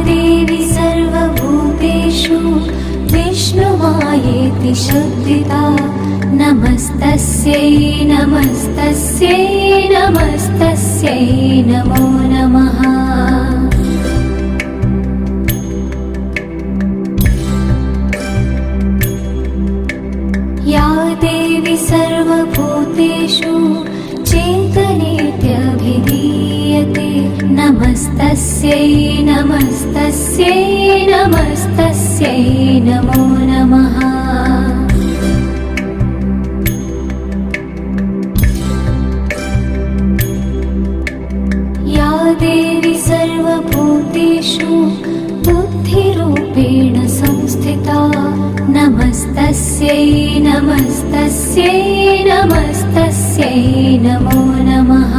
देवी सर्वभूतेषु विष्णुमायेति शुद्धिता नमस्तस्यै नमस्तस्यै नमस्तस्यै नमो नमः। या देवी सर्वभूतेषु चेतनेत्यभिधीयते नमस्तस्यै नमस्तस्यै नमस्तस्यै नमो नमः। या देवी सर्वभूतेषु बुद्धिरूपेण संस्थिता नमस्तस्यै नमस्तस्यै नमस्तस्यै नमो नमः।